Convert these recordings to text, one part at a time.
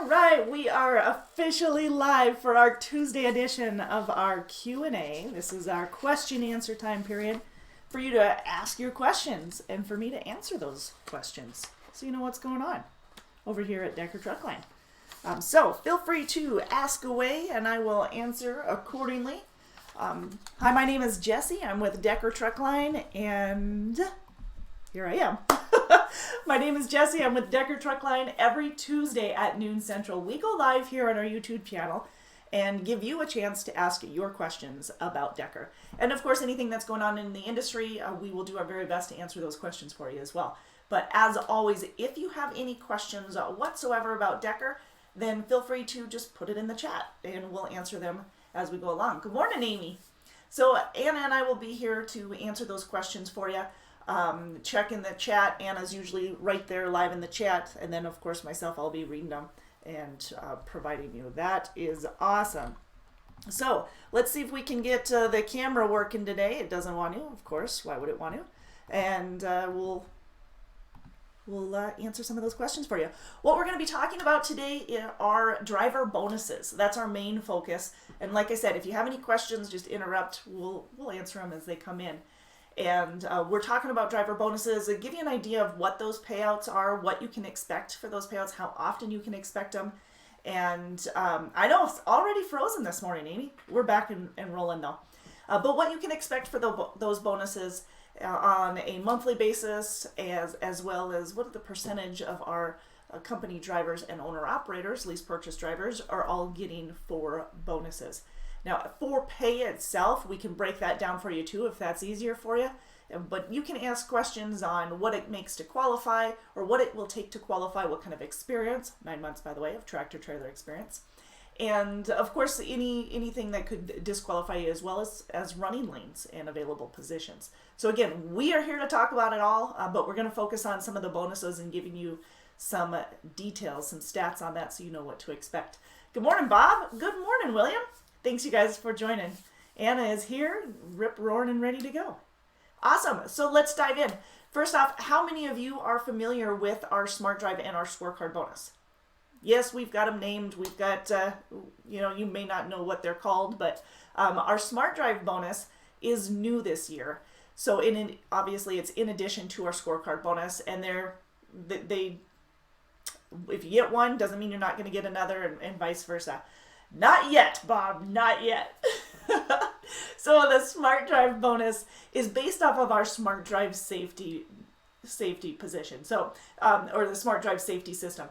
All right, we are officially live for our Tuesday edition of our Q&A. This is our question answer time period for you to ask your questions and for me to answer those questions so you know what's going on over here at Decker Truckline. So feel free to ask away and I will answer accordingly. Hi, my name is Jessie. I'm with Decker Truckline and here I am. My name is Jessie. I'm with Decker Truckline every Tuesday at noon Central. We go live here on our YouTube channel and give you a chance to ask your questions about Decker. And of course, anything that's going on in the industry, we will do our very best to answer those questions for you as well. But as always, if you have any questions whatsoever about Decker, then feel free to just put it in the chat and we'll answer them as we go along. Good morning, Amy. So Anna and I will be here to answer those questions for you. Check in the chat. Anna's usually right there live in the chat, and then of course myself, I'll be reading them and providing you. That is awesome. So let's see if we can get the camera working today. It doesn't want to, of course. Why would it want to? And we'll answer some of those questions for you. What we're going to be talking about today are driver bonuses. That's our main focus. And like I said, if you have any questions, just interrupt. We'll answer them as they come in. And we're talking about driver bonuses and give you an idea of what those payouts are, what you can expect for those payouts, how often you can expect them. And I know it's already frozen this morning, Amy. We're back and rolling though. But what you can expect for those bonuses on a monthly basis, as well as what the percentage of our company drivers and owner-operators, lease purchase drivers, are all getting for bonuses. Now, for pay itself, we can break that down for you too if that's easier for you. But you can ask questions on what it makes to qualify or what it will take to qualify, what kind of experience, 9 months, by the way, of tractor trailer experience. And of course, anything that could disqualify you, as well as running lanes and available positions. So again, we are here to talk about it all, but we're going to focus on some of the bonuses and giving you some details, some stats on that so you know what to expect. Good morning, Bob. Good morning, William. Thanks you guys for joining. Anna is here, rip roaring and ready to go. Awesome. So let's dive in. First off, how many of you are familiar with our Smart Drive and our Scorecard Bonus? Yes, we've got them named. We've got, you may not know what they're called, but our Smart Drive Bonus is new this year. So obviously it's in addition to our Scorecard Bonus, and they if you get one, doesn't mean you're not going to get another, and vice versa. Not yet, Bob, not yet. So the Smart Drive Bonus is based off of our Smart Drive safety position. So, or the Smart Drive safety system.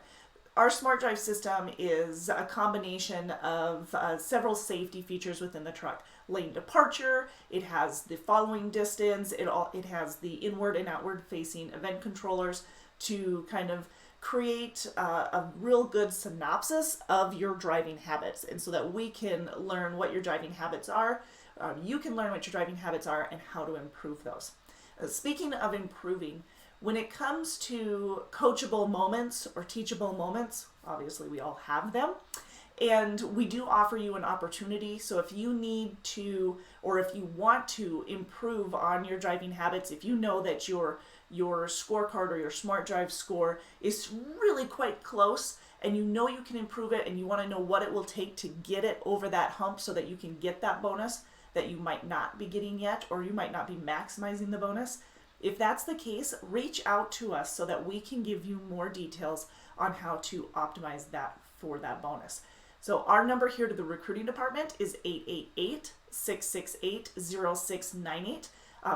Our Smart Drive system is a combination of several safety features within the truck. Lane departure, it has the following distance, it has the inward and outward facing event controllers to kind of create a real good synopsis of your driving habits, and so that we can learn what your driving habits are, you can learn what your driving habits are and how to improve those. Speaking of improving, when it comes to coachable moments or teachable moments, obviously we all have them, and we do offer you an opportunity. So if you need to, or if you want to improve on your driving habits, if you know that your scorecard or your Smart Drive score is really quite close and you know you can improve it and you want to know what it will take to get it over that hump so that you can get that bonus that you might not be getting yet, or you might not be maximizing the bonus. If that's the case, reach out to us so that we can give you more details on how to optimize that for that bonus. So our number here to the recruiting department is 888-668-0698.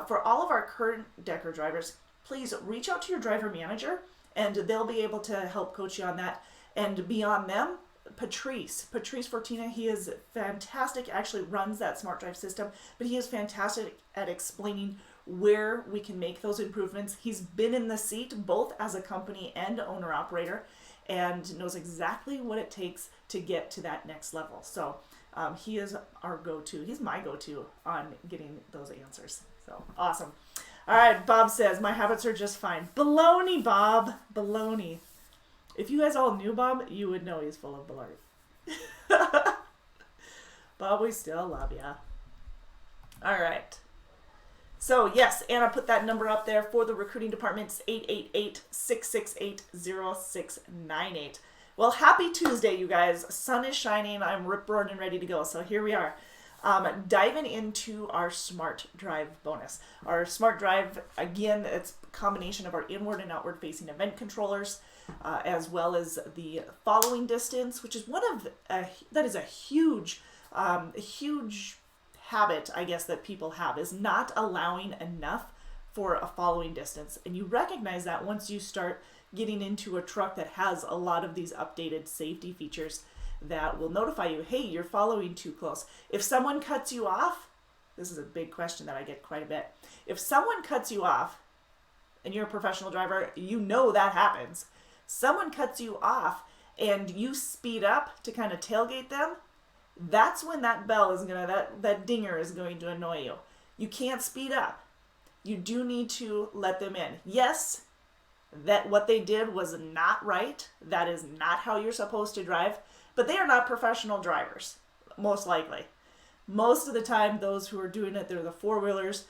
For all of our current Decker drivers, please reach out to your driver manager and they'll be able to help coach you on that. And beyond them, Patrice Fortina, he is fantastic, actually runs that Smart Drive system, but he is fantastic at explaining where we can make those improvements. He's been in the seat both as a company and owner operator and knows exactly what it takes to get to that next level. So he is our go-to. He's my go-to on getting those answers. So awesome. All right, Bob says, my habits are just fine. Baloney, Bob. Baloney. If you guys all knew Bob, you would know he's full of baloney. Bob, we still love ya. All right. So yes, Anna put that number up there for the recruiting department. It's 888-668-0698. Well, happy Tuesday, you guys. Sun is shining. I'm rip-roaring and ready to go. So here we are, diving into our Smart Drive bonus. Our Smart Drive, again, it's a combination of our inward and outward facing event controllers, as well as the following distance, which is that is a huge habit, I guess, that people have, is not allowing enough for a following distance. And you recognize that once you start getting into a truck that has a lot of these updated safety features that will notify you, hey, you're following too close. If someone cuts you off, this is a big question that I get quite a bit. If someone cuts you off, and you're a professional driver, you know that happens. Someone cuts you off and you speed up to kind of tailgate them, that's when that bell is that dinger is going to annoy you. You can't speed up. You do need to let them in. Yes, that what they did was not right. That is not how you're supposed to drive, but they are not professional drivers, most likely. Most of the time, those who are doing it, they're the four-wheelers.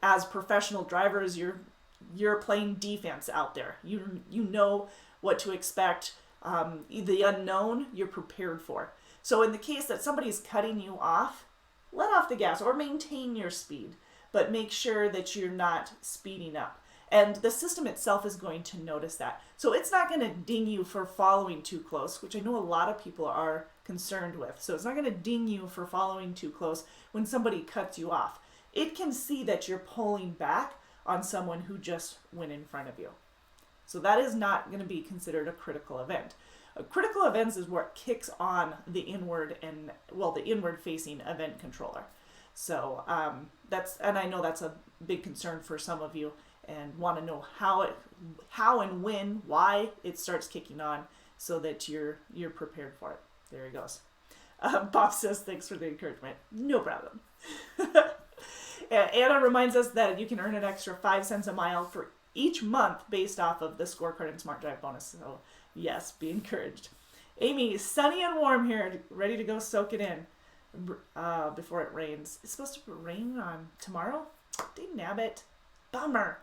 As professional drivers, you're playing defense out there. You know what to expect. The unknown, you're prepared for. So in the case that somebody's cutting you off, let off the gas or maintain your speed, but make sure that you're not speeding up. And the system itself is going to notice that. So it's not going to ding you for following too close, which I know a lot of people are concerned with. So it's not going to ding you for following too close when somebody cuts you off. It can see that you're pulling back on someone who just went in front of you. So that is not going to be considered a critical event. A critical events is where it kicks on the inward facing event controller. So and I know that's a big concern for some of you, and want to know how and when, why it starts kicking on, so that you're prepared for it. There he goes. Bob says, thanks for the encouragement. No problem. Anna reminds us that you can earn an extra 5 cents a mile for each month based off of the Scorecard and Smart Drive bonus. So yes, be encouraged. Amy, sunny and warm here, ready to go soak it in before it rains. It's supposed to rain on tomorrow? Nabbit. Bummer.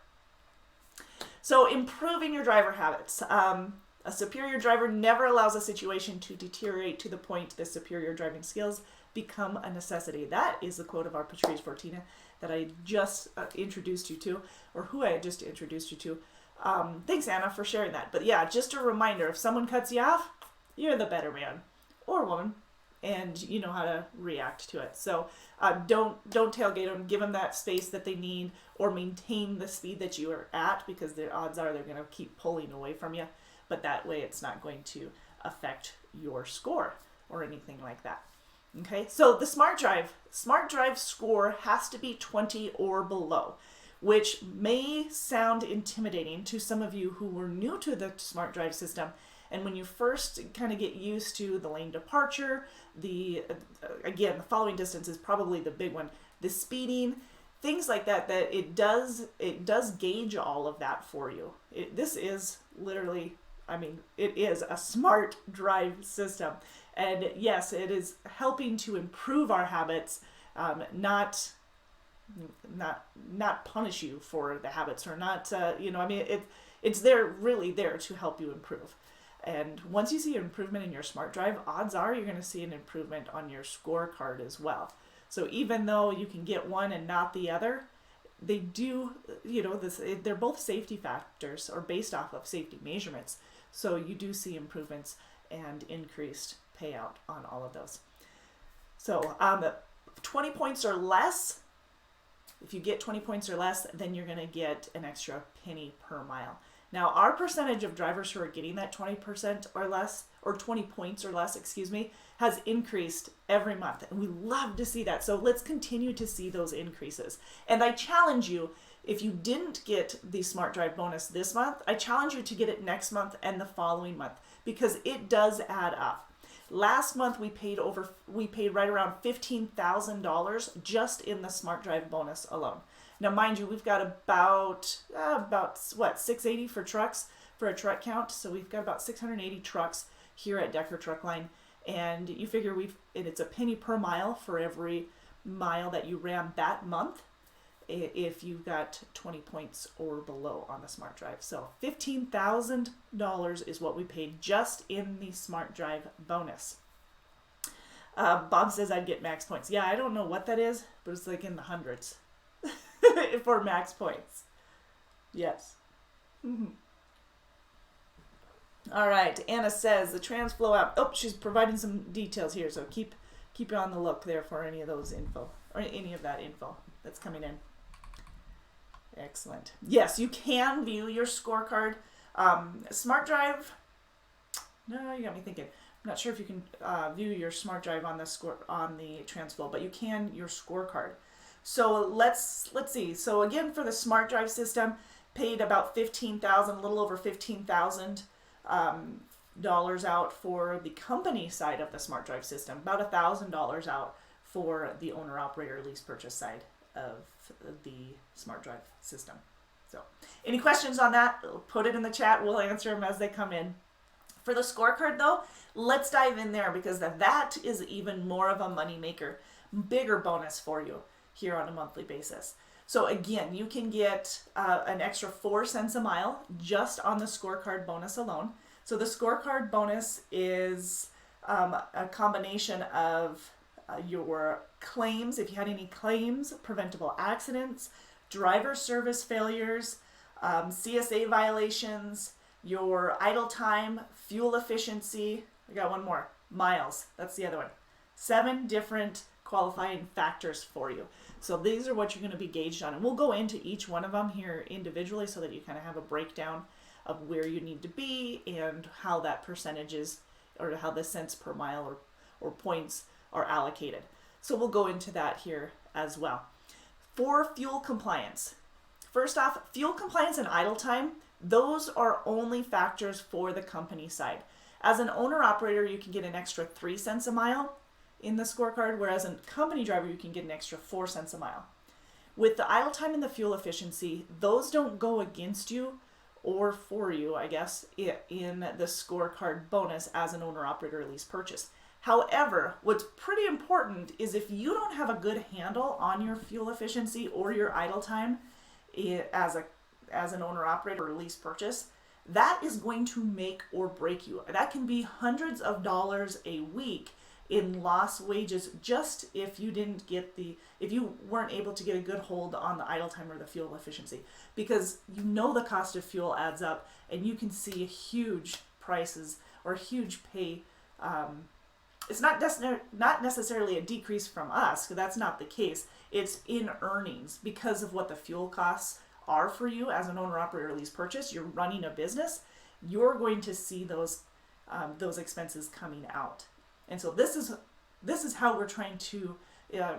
So improving your driver habits. A superior driver never allows a situation to deteriorate to the point that superior driving skills become a necessity. That is the quote of our Patrice Fortina that I just introduced you to, or who I just introduced you to. Thanks, Anna, for sharing that. But yeah, just a reminder, if someone cuts you off, you're the better man or woman, and you know how to react to it. So don't tailgate them. Give them that space that they need, or maintain the speed that you are at, because the odds are they're going to keep pulling away from you. But that way it's not going to affect your score or anything like that. Okay, so the Smart Drive score has to be 20 or below, which may sound intimidating to some of you who were new to the Smart Drive system. And when you first kind of get used to the lane departure, the following distance is probably the big one, the speeding, things like that, that it does gauge all of that for you. This is literally, it is a Smart Drive system. And yes, it is helping to improve our habits, not punish you for the habits, or not, it's really there to help you improve. And once you see an improvement in your Smart Drive, odds are you're going to see an improvement on your scorecard as well. So even though you can get one and not the other, they do, they're both safety factors, or based off of safety measurements. So you do see improvements and increased payout on all of those. So 20 points or less, if you get 20 points or less, then you're going to get an extra penny per mile. Now, our percentage of drivers who are getting that 20% or less, or 20 points or less, has increased every month. And we love to see that. So let's continue to see those increases. And I challenge you, if you didn't get the Smart Drive bonus this month, I challenge you to get it next month and the following month, because it does add up. Last month we paid right around $15,000 just in the Smart Drive bonus alone. Now, mind you, we've got about 680 for trucks, for a truck count. So we've got about 680 trucks here at Decker Truck Line, and you figure it's a penny per mile for every mile that you ran that month. if you've got 20 points or below on the Smart Drive. So $15,000 is what we paid just in the Smart Drive bonus. Bob says I'd get max points. Yeah, I don't know what that is, but it's like in the hundreds for max points. Yes. All right, Anna says the TransFlow app. Oh, she's providing some details here, so keep you on the look there for any of those info or any of that info that's coming in. Excellent. Yes, you can view your scorecard. Smart Drive. No, you got me thinking. I'm not sure if you can view your Smart Drive on the TransFlow, but you can your scorecard. So let's see. So again, for the Smart Drive system, paid about $15,000, a little over $15,000 dollars out for the company side of the Smart Drive system, about $1,000 out for the owner operator lease purchase side of the Smart Drive system. So any questions on that, put it in the chat. We'll answer them as they come in. For the scorecard though, let's dive in there because that is even more of a money maker, bigger bonus for you here on a monthly basis. So again, you can get an extra 4 cents a mile just on the scorecard bonus alone. So the scorecard bonus is a combination of your claims, if you had any claims, preventable accidents, driver service failures, CSA violations, your idle time, fuel efficiency. I got one more, miles. That's the other one. 7 different qualifying factors for you. So these are what you're going to be gauged on. And we'll go into each one of them here individually so that you kind of have a breakdown of where you need to be and how that percentage is, or how the cents per mile or points are allocated. So we'll go into that here as well. For fuel compliance, first off, fuel compliance and idle time, those are only factors for the company side. As an owner operator, you can get an extra 3 cents a mile in the scorecard, whereas a company driver, you can get an extra 4 cents a mile. With the idle time and the fuel efficiency, those don't go against you or for you, I guess, in the scorecard bonus as an owner operator lease purchase. However, what's pretty important is if you don't have a good handle on your fuel efficiency or your idle time as an owner operator or lease purchase, that is going to make or break you. That can be hundreds of dollars a week in lost wages just if you weren't able to get a good hold on the idle time or the fuel efficiency, because the cost of fuel adds up and you can see huge prices or huge pay. It's not necessarily a decrease from us, because that's not the case. It's in earnings because of what the fuel costs are for you as an owner operator lease purchase. You're running a business, you're going to see those expenses coming out. And so this is how we're trying to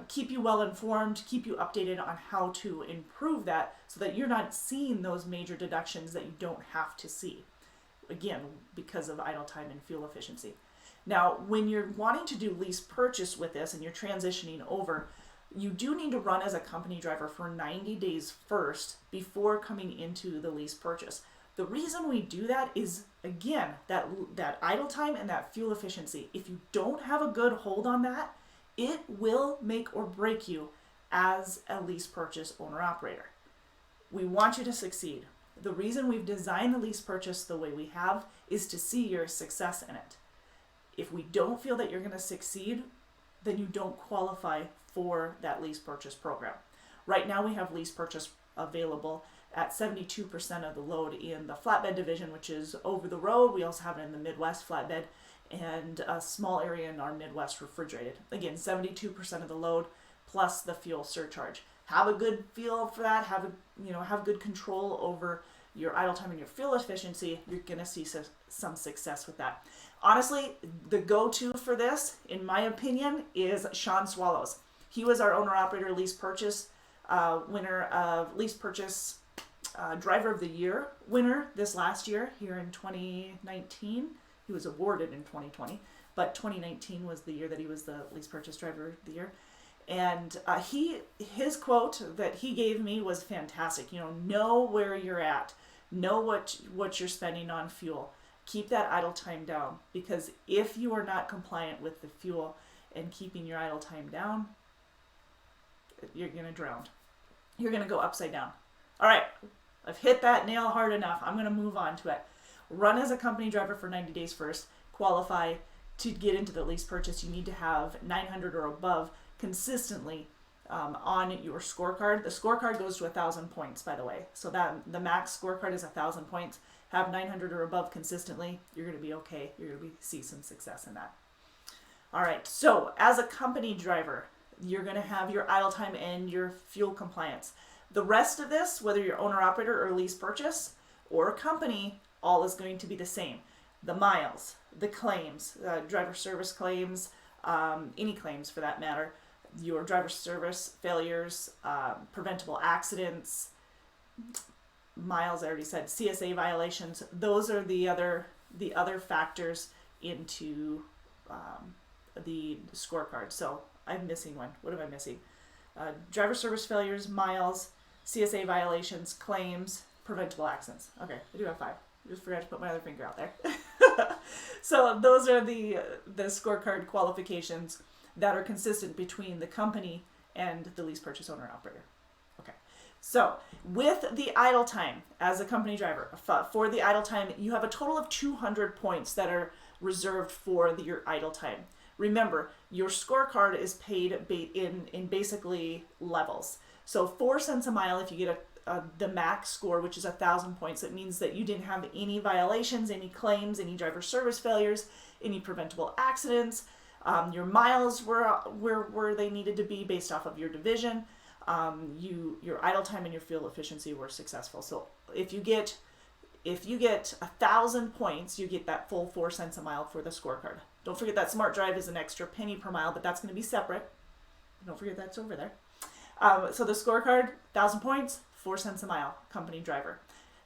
keep you well informed, keep you updated on how to improve that so that you're not seeing those major deductions that you don't have to see, again, because of idle time and fuel efficiency. Now, when you're wanting to do lease purchase with this and you're transitioning over, you do need to run as a company driver for 90 days first before coming into the lease purchase. The reason we do that is, again, that idle time and that fuel efficiency. If you don't have a good hold on that, it will make or break you as a lease purchase owner operator. We want you to succeed. The reason we've designed the lease purchase the way we have is to see your success in it. If we don't feel that you're going to succeed, then you don't qualify for that lease purchase program. Right now we have lease purchase available at 72% of the load in the flatbed division, which is over the road. We also have it in the Midwest flatbed and a small area in our Midwest refrigerated. Again, 72% of the load plus the fuel surcharge. Have a good feel for that. Have good control over your idle time and your fuel efficiency. You're going to see some success with that. Honestly, the go-to for this, in my opinion, is Sean Swallows. He was our owner-operator lease purchase winner of lease purchase driver of the year winner this last year here in 2019. He was awarded in 2020, but 2019 was the year that he was the lease purchase driver of the year. And his quote that he gave me was fantastic. Know where you're at. Know what you're spending on fuel. Keep that idle time down, because if you are not compliant with the fuel and keeping your idle time down, you're going to drown. you're going to go upside down. All right, I've hit that nail hard enough. I'm going to move on to it. Run as a company driver for 90 days first. Qualify to get into the lease purchase. You need to have 900 or above consistently on your scorecard. The scorecard goes to 1,000 points, by the way. So that the max scorecard is 1,000 points. Have 900 or above consistently. You're going to be okay. You're going to see some success in that. All right. So as a company driver, you're going to have your idle time and your fuel compliance. The rest of this, whether you're owner operator or lease purchase or a company, all is going to be the same. The miles, the claims, driver service claims, any claims for that matter, your driver service failures, preventable accidents, miles, I already said, CSA violations. Those are the other factors into the scorecard. So I'm missing one. What am I missing? Driver service failures, miles, CSA violations, claims, preventable accidents. Okay, I do have 5. I just forgot to put my other finger out there. So those are the scorecard qualifications that are consistent between the company and the lease purchase owner operator. Okay, so with the idle time as a company driver, for the idle time, you have a total of 200 points that are reserved for your idle time. Remember, your scorecard is paid in basically levels. So 4 cents a mile if you get the max score, which is 1,000 points. It means that you didn't have any violations, any claims, any driver service failures, any preventable accidents. Your miles were where they needed to be based off of your division. Your idle time and your fuel efficiency were successful. So if you get 1,000 points, you get that full 4 cents a mile for the scorecard. Don't forget that Smart Drive is an extra penny per mile, but that's going to be separate. Don't forget that's over there. So the scorecard, 1,000 points, 4 cents a mile, company driver.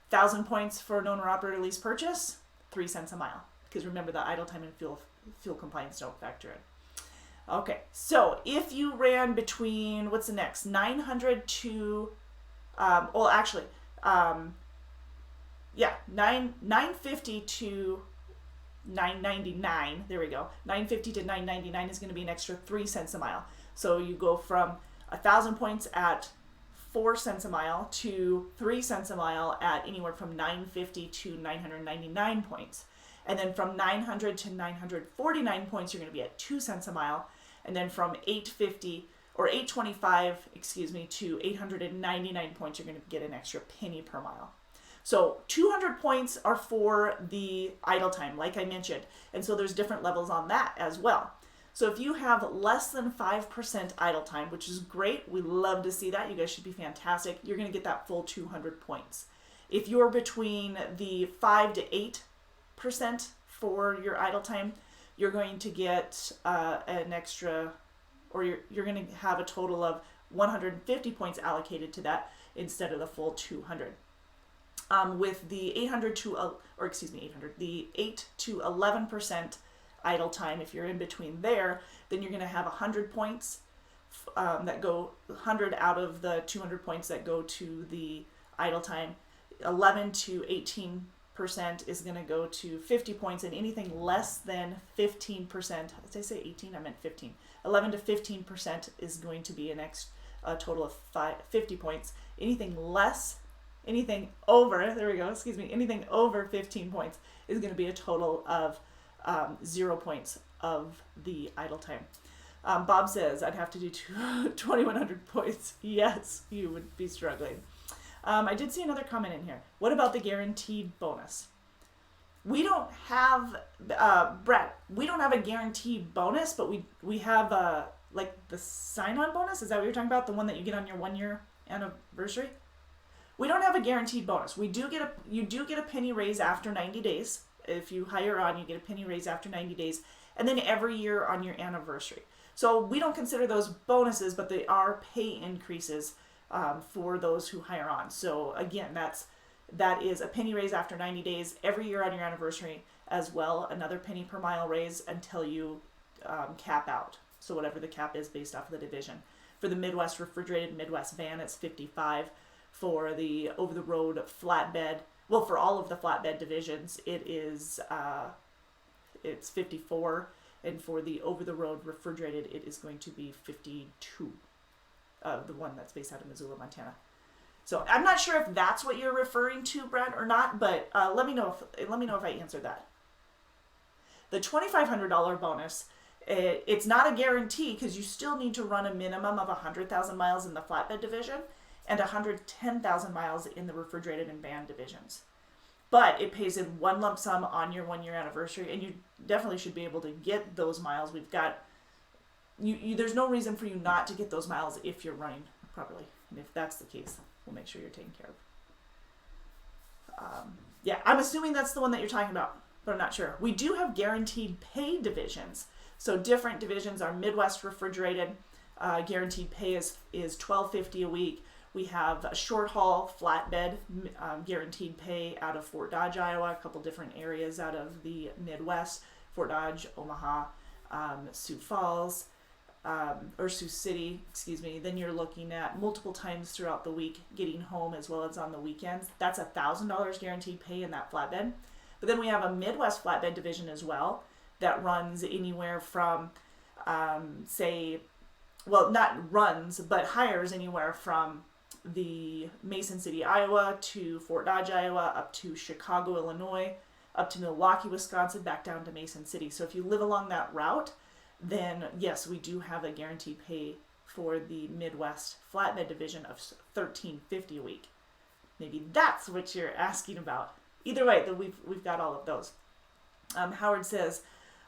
1,000 points for an owner-operator lease purchase, 3 cents a mile. Because remember, the idle time and fuel compliance don't factor in. Okay, so if you ran between, what's the next, 900 to, 950 to 999, there we go. 950 to 999 is going to be an extra 3 cents a mile. So you go from 1,000 points at 4 cents a mile to 3 cents a mile at anywhere from 950 to 999 points. And then from 900 to 949 points, you're going to be at 2 cents a mile. And then from 825 to 899 points, you're going to get an extra penny per mile. So 200 points are for the idle time, like I mentioned. And so there's different levels on that as well. So if you have less than 5% idle time, which is great, we love to see that. You guys should be fantastic. You're going to get that full 200 points. If you're between the 5 to 8% for your idle time, you're going to get an extra, or you're going to have a total of 150 points allocated to that instead of the full 200. With the the 8 to 11% idle time, if you're in between there, then you're going to have 100 points that go 100 out of the 200 points that go to the idle time. 11 to 18% is going to go to 50 points, and anything less than 15%, did I say 18? I meant 15. 11 to 15% is going to be a total of 50 points. Anything over 15 points is going to be a total of 0 points of the idle time. Bob says, I'd have to do 2,100 points. Yes, you would be struggling. I did see another comment in here. What about the guaranteed bonus? We don't have, Brett, we don't have a guaranteed bonus, but we have like the sign-on bonus. Is that what you're talking about? The one that you get on your 1-year anniversary? We don't have a guaranteed bonus. You do get a penny raise after 90 days. If you hire on, you get a penny raise after 90 days, and then every year on your anniversary. So we don't consider those bonuses, but they are pay increases for those who hire on. So again, that is a penny raise after 90 days, every year on your anniversary, as well another penny per mile raise until you cap out. So whatever the cap is based off of the division. For the Midwest refrigerated Midwest van, it's 55. For the over-the-road flatbed, well, for all of the flatbed divisions, it's 54, and for the over-the-road refrigerated, it is going to be 52. the one that's based out of Missoula, Montana. So I'm not sure if that's what you're referring to, Brad, or not, but let me know if I answered that. The $2,500 bonus, it's not a guarantee because you still need to run a minimum of 100,000 miles in the flatbed division and 110,000 miles in the refrigerated and van divisions. But it pays in one lump sum on your 1 year anniversary, and you definitely should be able to get those miles. We've got, there's no reason for you not to get those miles if you're running properly. And if that's the case, we'll make sure you're taken care of. Yeah, I'm assuming that's the one that you're talking about, but I'm not sure. We do have guaranteed pay divisions. So different divisions are Midwest refrigerated. Guaranteed pay is $12.50 a week. We have a short haul flatbed guaranteed pay out of Fort Dodge, Iowa, a couple different areas out of the Midwest, Fort Dodge, Omaha, Sioux Falls, or Sioux City, excuse me. Then you're looking at multiple times throughout the week getting home as well as on the weekends. That's $1,000 guaranteed pay in that flatbed. But then we have a Midwest flatbed division as well that runs anywhere from, not runs, but hires anywhere from the Mason City, Iowa to Fort Dodge, Iowa, up to Chicago, Illinois, up to Milwaukee, Wisconsin, back down to Mason City. So if you live along that route, then yes, we do have a guaranteed pay for the Midwest flatbed division of $13.50 a week. Maybe that's what you're asking about. Either way, we've got all of those. Howard says,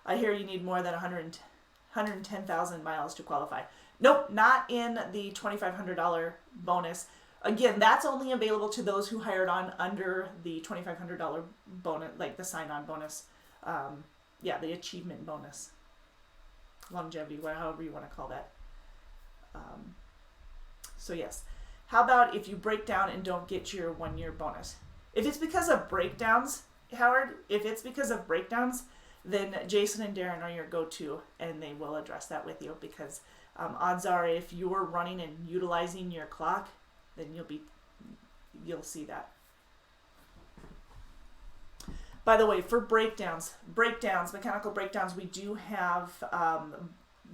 I hear you need more than 110,000 miles to qualify. Nope, not in the $2,500 bonus. Again, that's only available to those who hired on under the $2,500 bonus, like the sign-on bonus. The achievement bonus. Longevity, however you want to call that. So yes. How about if you break down and don't get your 1 year bonus? If it's because of breakdowns, Howard, then Jason and Darren are your go-to, and they will address that with you, because odds are if you're running and utilizing your clock, then you'll see that. By the way, for mechanical breakdowns, we do have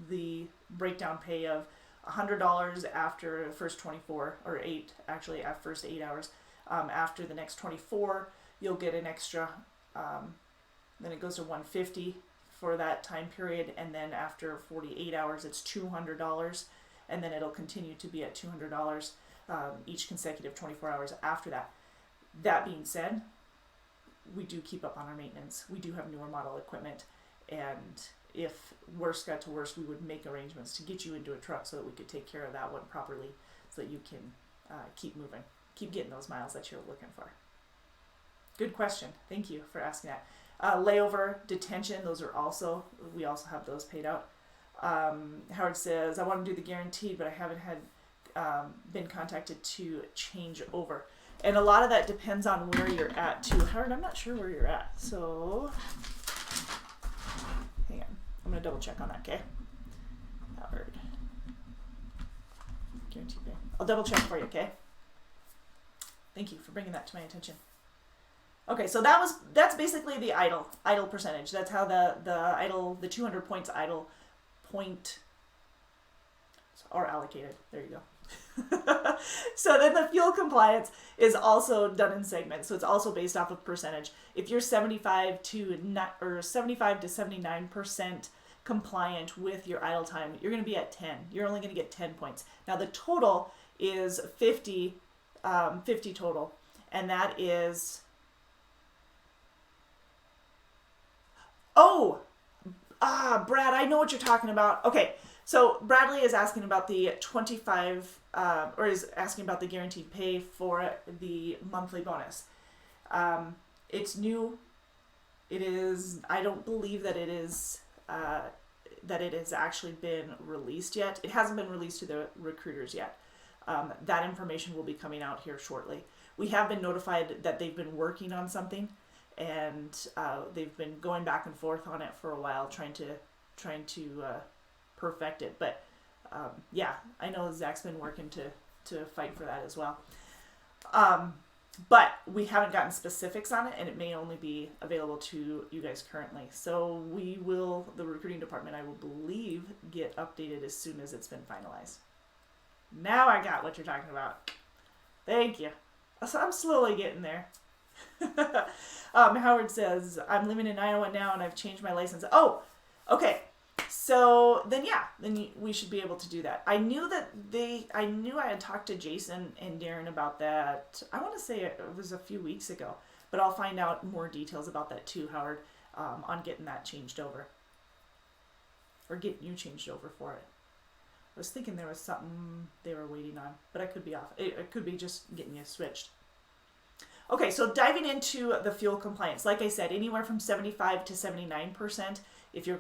the breakdown pay of $100 after the first 24, or 8, actually, after first 8 hours. After the next 24, you'll get an extra, then it goes to $150 for that time period, and then after 48 hours, it's $200, and then it'll continue to be at $200 each consecutive 24 hours after that. That being said, we do keep up on our maintenance. We do have newer model equipment, and if worse got to worse, we would make arrangements to get you into a truck so that we could take care of that one properly, so that you can keep moving, keep getting those miles that you're looking for. Good question. Thank you for asking that. Layover, detention, we also have those paid out. Howard says, I want to do the guaranteed, but I haven't been contacted to change over. And a lot of that depends on where you're at too. Howard, I'm not sure where you're at, so hang on. I'm going to double check on that, okay? Howard. Guaranteed pay. I'll double check for you, okay? Thank you for bringing that to my attention. Okay, so that's basically the idle percentage. That's how the 200 points idle point are allocated. There you go. So then the fuel compliance is also done in segments. So it's also based off of percentage. If you're 75 to 79% compliant with your idle time, you're going to be at 10. You're only going to get 10 points. Now the total is 50 total, and that is. Brad, I know what you're talking about. Okay, so Bradley is asking about the 25, or is asking about the guaranteed pay for the monthly bonus. It's new. It is. I don't believe that it is. That it has actually been released yet. It hasn't been released to the recruiters yet. That information will be coming out here shortly. We have been notified that they've been working on something, and they've been going back and forth on it for a while, trying to perfect it. But I know Zach's been working to fight for that as well. But we haven't gotten specifics on it, and it may only be available to you guys currently. So the recruiting department, I will believe, get updated as soon as it's been finalized. Now I got what you're talking about. Thank you. So I'm slowly getting there. Howard says, I'm living in Iowa now and I've changed my license. Oh, okay. So then, we should be able to do that. I knew I had talked to Jason and Darren about that. I want to say it was a few weeks ago, but I'll find out more details about that too, Howard, on getting that changed over. Or getting you changed over for it. I was thinking there was something they were waiting on, but I could be off. It could be just getting you switched. Okay, so diving into the fuel compliance. Like I said, anywhere from 75 to 79%. If you're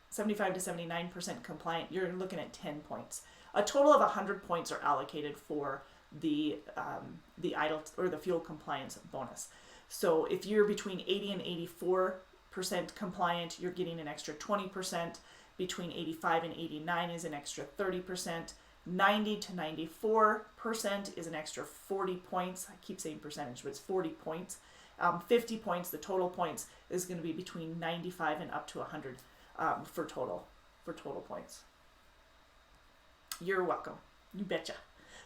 75 to 79% compliant, you're looking at 10 points. A total of 100 points are allocated for the idle or the fuel compliance bonus. So if you're between 80 and 84% compliant, you're getting an extra 20%. Between 85 and 89 is an extra 30%. 90 to 94% is an extra 40 points. I keep saying percentage, but it's 40 points. 50 points, the total points, is going to be between 95 and up to 100 for total points. You're welcome. You betcha.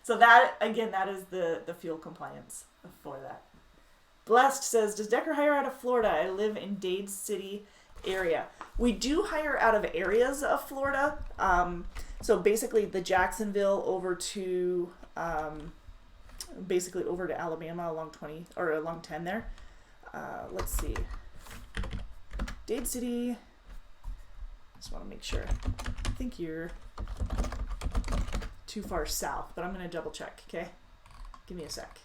So that, again, that is the fuel compliance for that. Blessed says, does Decker hire out of Florida? I live in Dade City area. We do hire out of areas of Florida. So basically the Jacksonville over to over to Alabama along 20 or along 10 there. Let's see. Dade City. Just want to make sure. I think you're too far south, but I'm going to double check, okay? Give me a sec.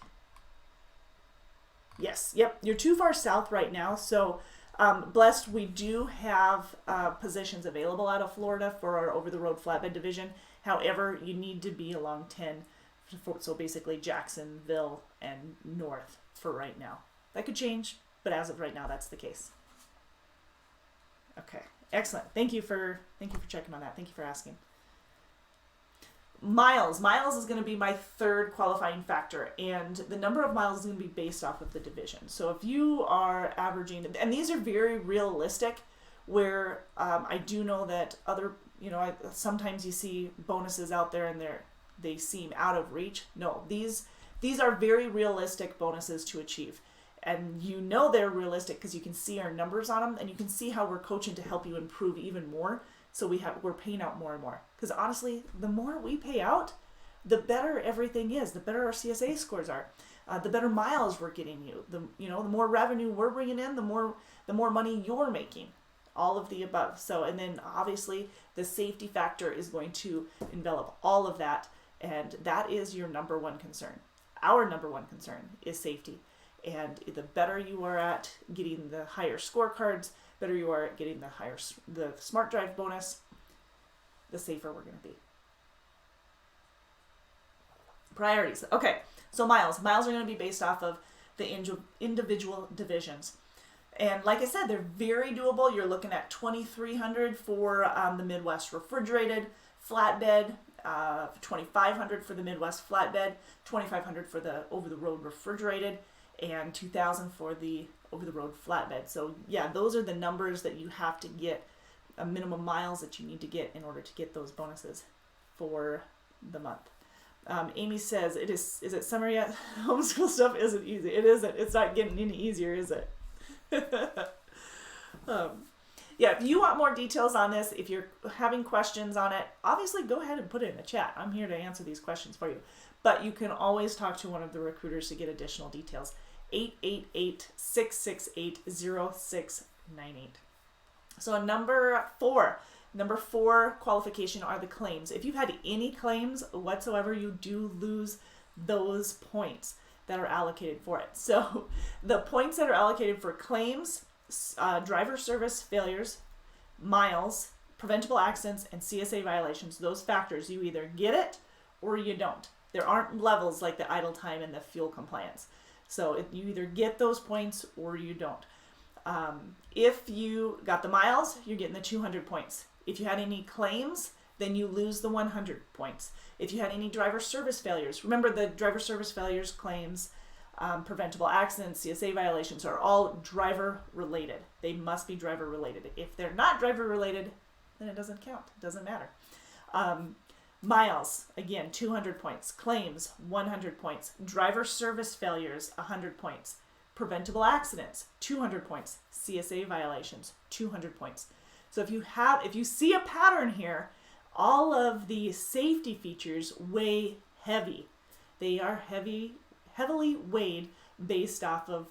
Yes, yep, you're too far south right now. So Blessed, we do have positions available out of Florida for our over-the-road flatbed division. However, you need to be along 10, so basically Jacksonville and north for right now. That could change, but as of right now, that's the case. Okay, excellent. Thank you for checking on that. Thank you for asking. Miles is going to be my third qualifying factor, and the number of miles is going to be based off of the division. So if you are averaging, and these are very realistic, where I do know that sometimes you see bonuses out there and they seem out of reach. No, these are very realistic bonuses to achieve, and they're realistic because you can see our numbers on them, and you can see how we're coaching to help you improve even more. So we're paying out more and more. Because honestly, the more we pay out, the better everything is. The better our CSA scores are. The better miles we're getting you. The more revenue we're bringing in, the more money you're making. All of the above. So, and then obviously the safety factor is going to envelop all of that, and that is your number one concern. Our number one concern is safety. And the better you are at getting the higher scorecards, better you are at getting the Smart Drive bonus, the safer we're going to be. Priorities. Okay, so miles are going to be based off of the individual divisions. And like I said, they're very doable. You're looking at 2,300 for the Midwest refrigerated flatbed, 2,500 for the Midwest flatbed, 2,500 for the over-the-road refrigerated, and 2,000 for the over-the-road flatbed. So yeah, those are the numbers that you have to get, a minimum miles that you need to get in order to get those bonuses for the month. Amy says, is it summer yet? Homeschool stuff isn't easy. It isn't. It's not getting any easier, is it? Yeah, if you want more details on this, if you're having questions on it, obviously go ahead and put it in the chat. I'm here to answer these questions for you. But you can always talk to one of the recruiters to get additional details. 888-668-0698. So number four qualification are the claims. If you've had any claims whatsoever, you do lose those points that are allocated for it. So the points that are allocated for claims, driver service failures, miles, preventable accidents, and CSA violations, those factors, you either get it or you don't. There aren't levels like the idle time and the fuel compliance. So you either get those points or you don't. If you got the miles, you're getting the 200 points. If you had any claims, then you lose the 100 points. If you had any driver service failures, remember the driver service failures, claims, preventable accidents, CSA violations are all driver related. They must be driver related. If they're not driver related, then it doesn't count. It doesn't matter. Miles, again, 200 points. Claims, 100 points. Driver service failures, 100 points. Preventable accidents, 200 points. CSA violations, 200 points. So if you see a pattern here, all of the safety features weigh heavy. They are heavily weighed based off of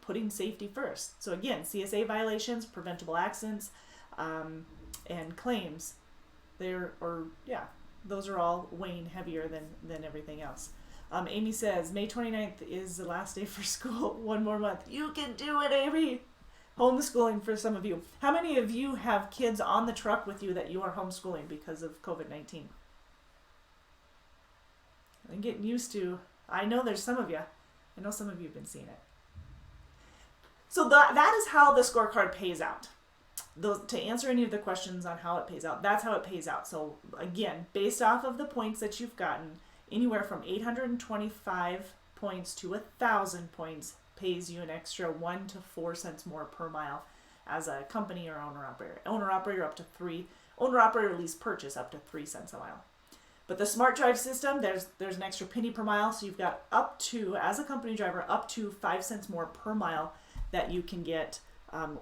putting safety first. So again, CSA violations, preventable accidents, and claims, those are all weighing heavier than everything else. Amy says, May 29th is the last day for school. One more month. You can do it, Amy. Homeschooling for some of you. How many of you have kids on the truck with you that you are homeschooling because of COVID-19? I'm getting used to, I know there's some of you. I know some of you have been seeing it. So that is how the scorecard pays out. To answer any of the questions on how it pays out, that's how it pays out. So again, based off of the points that you've gotten, anywhere from 825 points to 1,000 points pays you an extra 1 to 4 cents more per mile as a company or owner-operator. Owner-operator up to 3, owner-operator lease purchase up to 3 cents a mile. But the Smart Drive system, there's an extra penny per mile, so you've got up to, as a company driver, up to 5 cents more per mile that you can get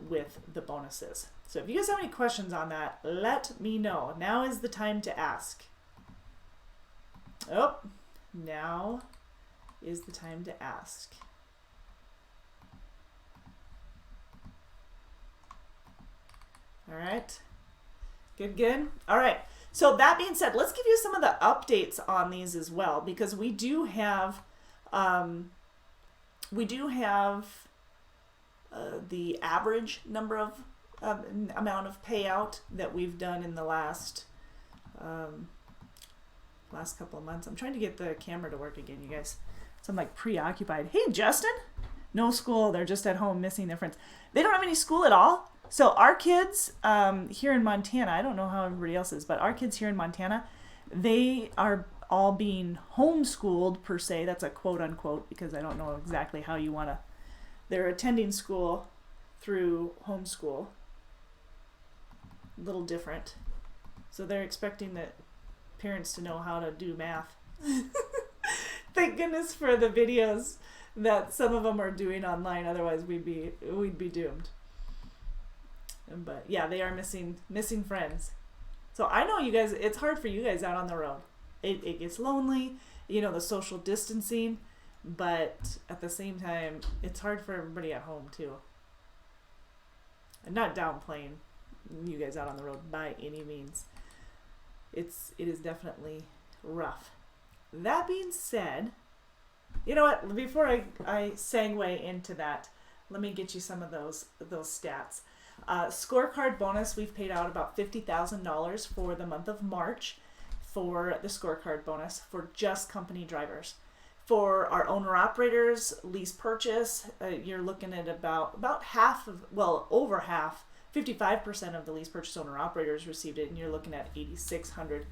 with the bonuses. So if you guys have any questions on that, let me know. Now is the time to ask. Oh, now is the time to ask. All right, good. All right, so that being said, let's give you some of the updates on these as well, because we do have the average number of amount of payout that we've done in the last couple of months. I'm trying to get the camera to work again, you guys. So I'm like preoccupied. Hey, Justin, no school. They're just at home missing their friends. They don't have any school at all. So our kids here in Montana, I don't know how everybody else is, but our kids here in Montana, they are all being homeschooled per se. That's a quote unquote, because I don't know exactly how you want to. They're attending school through homeschool. A little different. So they're expecting that parents to know how to do math. Thank goodness for the videos that some of them are doing online. Otherwise, we'd be doomed. But yeah, they are missing friends. So I know you guys. It's hard for you guys out on the road. It gets lonely. The social distancing. But at the same time, it's hard for everybody at home too. I'm not downplaying you guys out on the road by any means. It is definitely rough. That being said, you know what? Before I segue into that, let me get you some of those stats. Scorecard bonus, we've paid out about $50,000 for the month of March for the scorecard bonus for just company drivers. For our owner-operators, lease purchase, you're looking at about half of, over half, 55% of the lease purchase owner-operators received it, and you're looking at 8,600,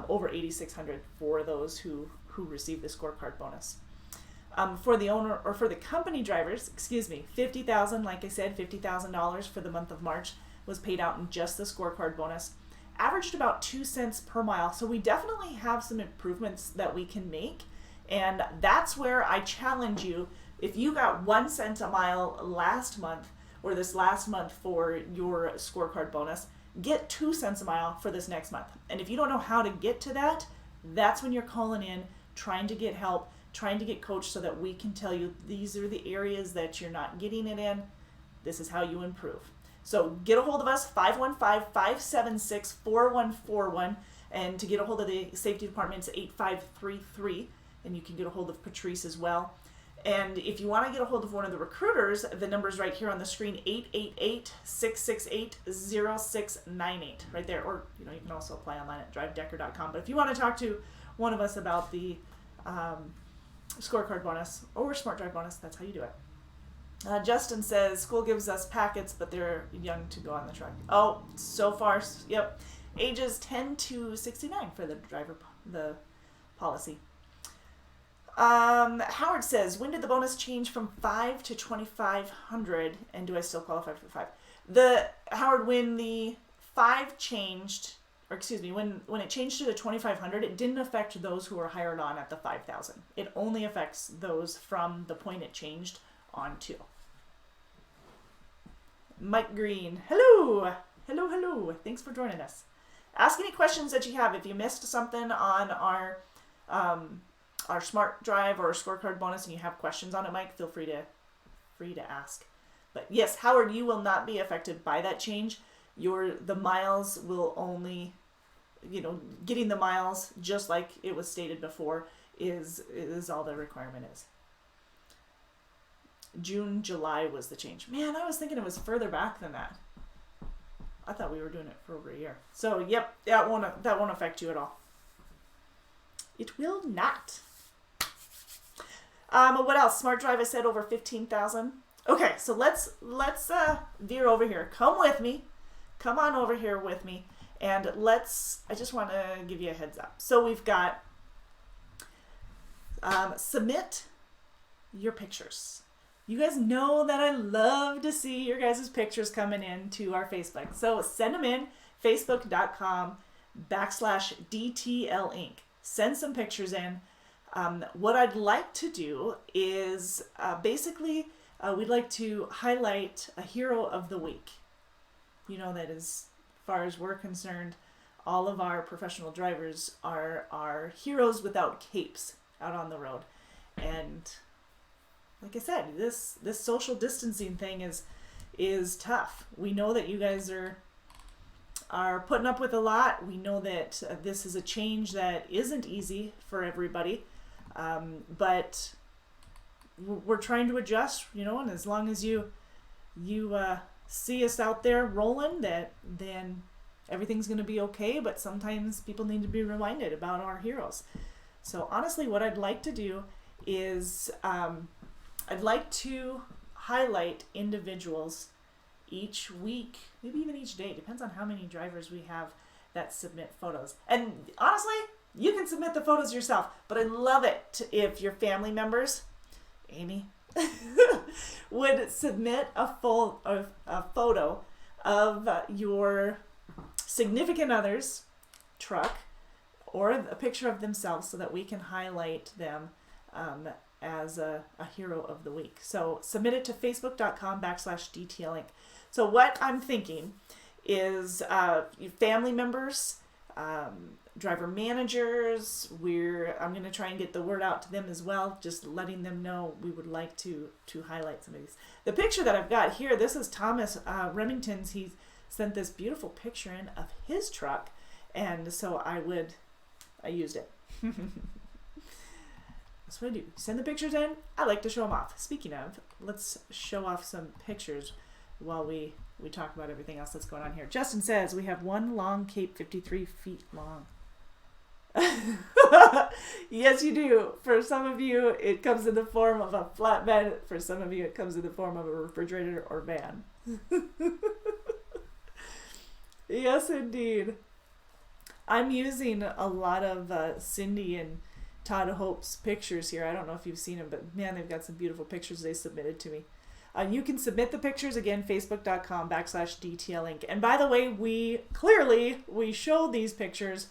over 8,600 for those who received the scorecard bonus. For the company drivers, $50,000, like I said, $50,000 for the month of March was paid out in just the scorecard bonus. Averaged about 2 cents per mile, so we definitely have some improvements that we can make. And that's where I challenge you. If you got 1 cent a mile last month or this last month for your scorecard bonus, get 2 cents a mile for this next month. And if you don't know how to get to that, that's when you're calling in, trying to get help, trying to get coached so that we can tell you these are the areas that you're not getting it in. This is how you improve. So get a hold of us, 515-576-4141. And to get a hold of the safety department, it's 8533. And you can get a hold of Patrice as well. And if you want to get a hold of one of the recruiters, the number's right here on the screen, 888-668-0698, right there. Or you can also apply online at drivedecker.com. But if you want to talk to one of us about the scorecard bonus or Smart Drive bonus, that's how you do it. Justin says, school gives us packets, but they're young to go on the truck. Oh, so far, yep. Ages 10 to 69 for the policy. Howard says, when did the bonus change from 5 to 2,500, and do I still qualify for the 5? Howard, when the 5 changed, or excuse me, when it changed to the 2,500, it didn't affect those who were hired on at the 5,000. It only affects those from the point it changed on to. Mike Green, hello, hello. Thanks for joining us. Ask any questions that you have. If you missed something on our Smart Drive or Scorecard Bonus and you have questions on it, Mike, feel free to ask. But yes, Howard, you will not be affected by that change. The miles will only, getting the miles just like it was stated before is all the requirement is. June, July was the change. Man, I was thinking it was further back than that. I thought we were doing it for over a year. So, yep, that won't affect you at all. It will not. What else? Smart Drive, I said over 15,000. Okay, so let's veer over here. Come with me. Come on over here with me. And I just want to give you a heads up. So we've got submit your pictures. You guys know that I love to see your guys' pictures coming in to our Facebook. So send them in, facebook.com/DTL Inc. Send some pictures in. What I'd like to do is we'd like to highlight a hero of the week. That as far as we're concerned, all of our professional drivers are heroes without capes out on the road. And like I said, this social distancing thing is tough. We know that you guys are putting up with a lot. We know that this is a change that isn't easy for everybody, but we're trying to adjust. And as long as you see us out there rolling, then everything's going to be okay. But sometimes people need to be reminded about our heroes. So honestly, what I'd like to do is I'd like to highlight individuals each week, maybe even each day, depends on how many drivers we have that submit photos. And honestly, you can submit the photos yourself, but I'd love it if your family members, Amy, would submit a photo of your significant other's truck or a picture of themselves so that we can highlight them as a hero of the week. So submit it to facebook.com/DTL Inc. So what I'm thinking is family members, driver managers, I'm going to try and get the word out to them as well, just letting them know we would like to highlight some of these. The picture that I've got here, this is Thomas Remington's. He sent this beautiful picture in of his truck, and so I used it. That's what I do. Send the pictures in. I like to show them off. Speaking of, let's show off some pictures while we talk about everything else that's going on here. Justin says we have one long cape 53 feet long. Yes, you do. For some of you, it comes in the form of a flatbed. For some of you, it comes in the form of a refrigerator or van. Yes, indeed. I'm using a lot of Cindy and Todd Hope's pictures here. I don't know if you've seen them, but man, they've got some beautiful pictures they submitted to me. You can submit the pictures again, facebook.com/DTL Inc. And by the way, we show these pictures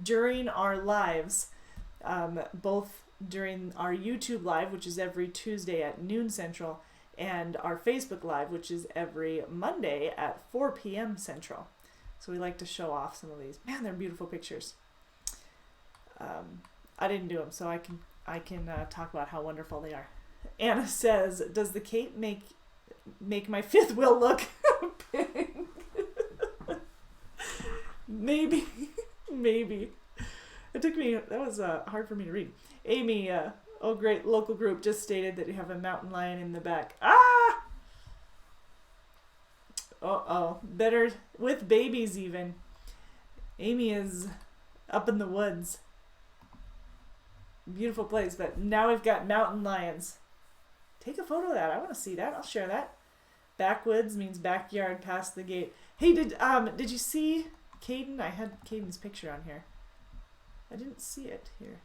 during our lives, both during our YouTube live, which is every Tuesday at noon Central, and our Facebook live, which is every Monday at 4 p.m. Central. So we like to show off some of these. Man, they're beautiful pictures. I didn't do them, so I can talk about how wonderful they are. Anna says, "Does the cape make my fifth wheel look pink?" Maybe. That was hard for me to read. Amy, great local group, just stated that you have a mountain lion in the back. Ah! Better with babies even. Amy is up in the woods. Beautiful place, but now we've got mountain lions. Take a photo of that. I want to see that. I'll share that. Backwoods means backyard past the gate. Hey, did you see Caden? I had Caden's picture on here. I didn't see it here.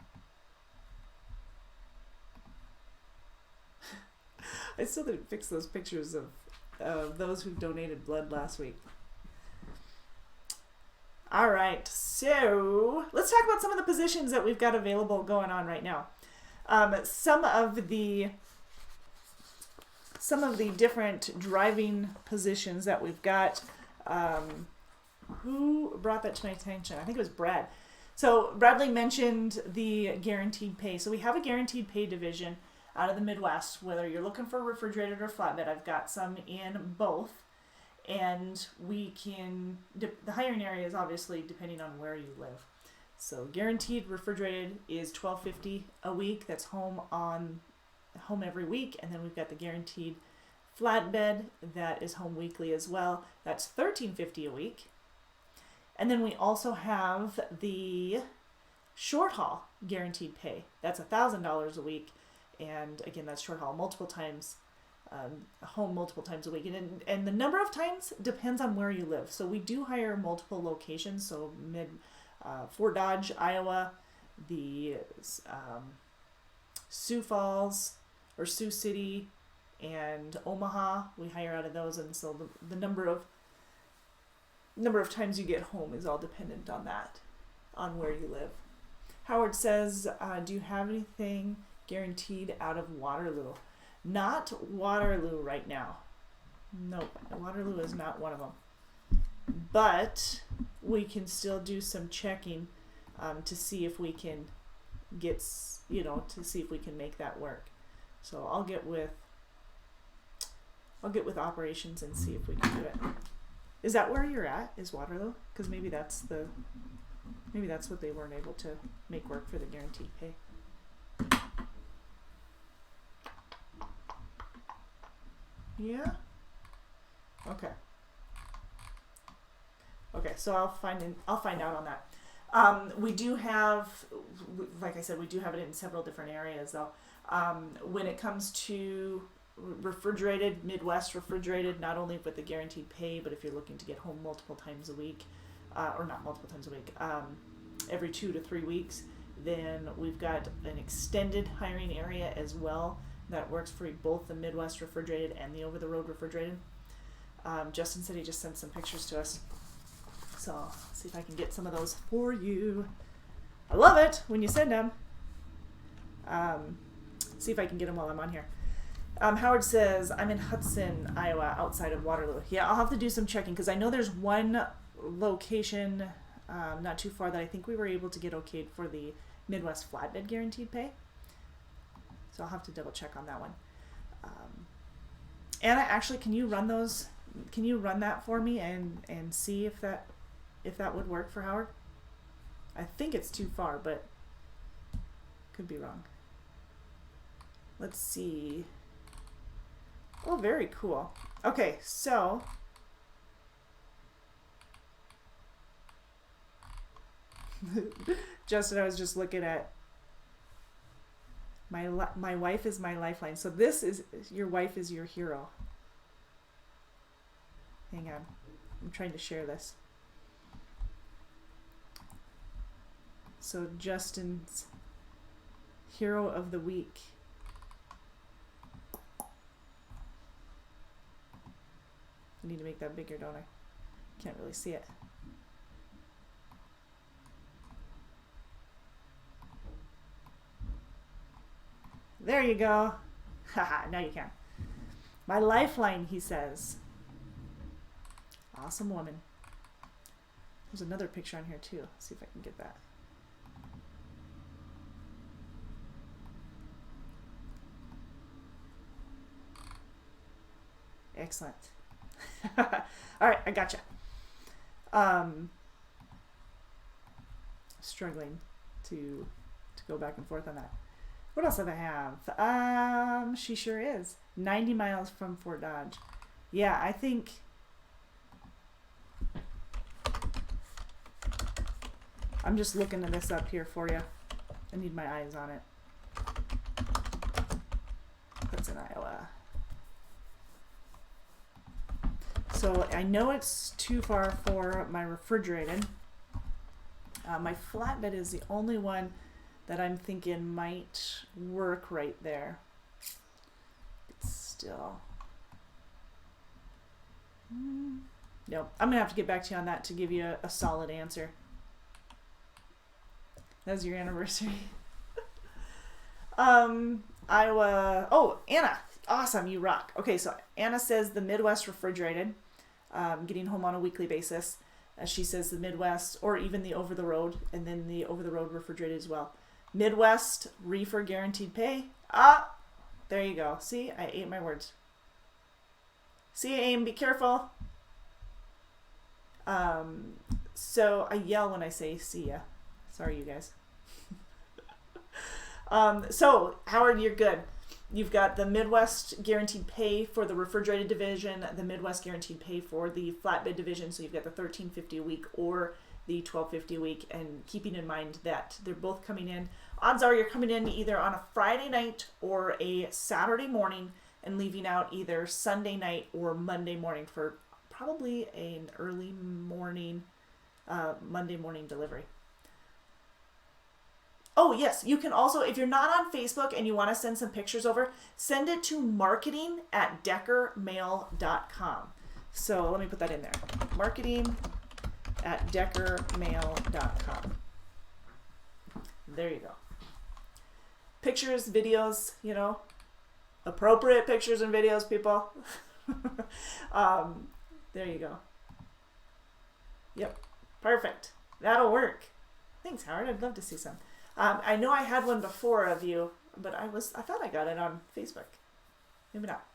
I still didn't fix those pictures of those who donated blood last week. All right, so let's talk about some of the positions that we've got available going on right now. Some of the different driving positions that we've got. Who brought that to my attention? I think it was Brad. So Bradley mentioned the guaranteed pay. So we have a guaranteed pay division out of the Midwest. Whether you're looking for refrigerated or flatbed, I've got some in both. And we can, the hiring area is obviously depending on where you live. So guaranteed refrigerated is $12.50 a week. That's home every week. And then we've got the guaranteed flatbed that is home weekly as well. That's $13.50 a week. And then we also have the short haul guaranteed pay. That's $1,000 a week. And again, that's short haul multiple times, home multiple times a week. And the number of times depends on where you live. So we do hire multiple locations. So Fort Dodge, Iowa, the Sioux Falls or Sioux City and Omaha, we hire out of those. And so the number of times you get home is all dependent on that, on where you live. Howard says, do you have anything guaranteed out of Waterloo? Not Waterloo right now. Nope, Waterloo is not one of them. But we can still do some checking to see if we can get, to see if we can make that work. So I'll get with operations and see if we can do it. Is that where you're at? Is Waterloo? Because maybe that's what they weren't able to make work for the guaranteed pay. Yeah. Okay. Okay. So I'll find out on that. We do have, like I said, we do have it in several different areas though. When it comes to refrigerated, Midwest refrigerated, not only with the guaranteed pay, but if you're looking to get home multiple times a week, or not multiple times a week, every 2 to 3 weeks, then we've got an extended hiring area as well that works for both the Midwest refrigerated and the over-the-road refrigerated. Justin said he just sent some pictures to us, so I'll see if I can get some of those for you. I love it when you send them. See if I can get them while I'm on here. Howard says, I'm in Hudson, Iowa, outside of Waterloo. Yeah, I'll have to do some checking because I know there's one location not too far that I think we were able to get okayed for the Midwest flatbed guaranteed pay. So I'll have to double check on that one. Anna, actually, can you run those? Can you run that for me and see if that would work for Howard? I think it's too far, but could be wrong. Let's see. Oh, very cool. Okay, so Justin, I was just looking at my wife is my lifeline. So this is, your wife is your hero. Hang on. I'm trying to share this. So Justin's hero of the week. I need to make that bigger, don't I? Can't really see it. There you go. Haha, now you can. My lifeline, he says. Awesome woman. There's another picture on here too. Let's see if I can get that. Excellent. All right, I gotcha. Struggling to go back and forth on that. What else did I have? She sure is. 90 miles from Fort Dodge. Yeah, I think I'm just looking at this up here for you. I need my eyes on it. That's in Iowa. So I know it's too far for my refrigerated. My flatbed is the only one that I'm thinking might work right there. It's still. No, I'm gonna have to get back to you on that to give you a solid answer. That was your anniversary. Oh, Anna, awesome, you rock. Okay, so Anna says the Midwest refrigerated, getting home on a weekly basis. She says the Midwest, or even the over the road, and then the over the road refrigerated as well. Midwest reefer guaranteed pay. Ah, there you go. See, I ate my words. See, aim, be careful. So I yell when I say see ya. Sorry, you guys. So Howard, you're good. You've got the Midwest guaranteed pay for the refrigerated division, the Midwest guaranteed pay for the flatbed division. So you've got the $13.50 a week or the $12.50 a week, and keeping in mind that they're both coming in. Odds are you're coming in either on a Friday night or a Saturday morning and leaving out either Sunday night or Monday morning for probably an early morning, Monday morning delivery. Oh, yes, you can also, if you're not on Facebook and you want to send some pictures over, send it to marketing@deckermail.com. So let me put that in there. Marketing@deckermail.com. There you go. Pictures, videos, you know, appropriate pictures and videos, people. There you go. Yep, perfect. That'll work. Thanks, Howard. I'd love to see some. I know I had one before of you, but I thought I got it on Facebook. Maybe not.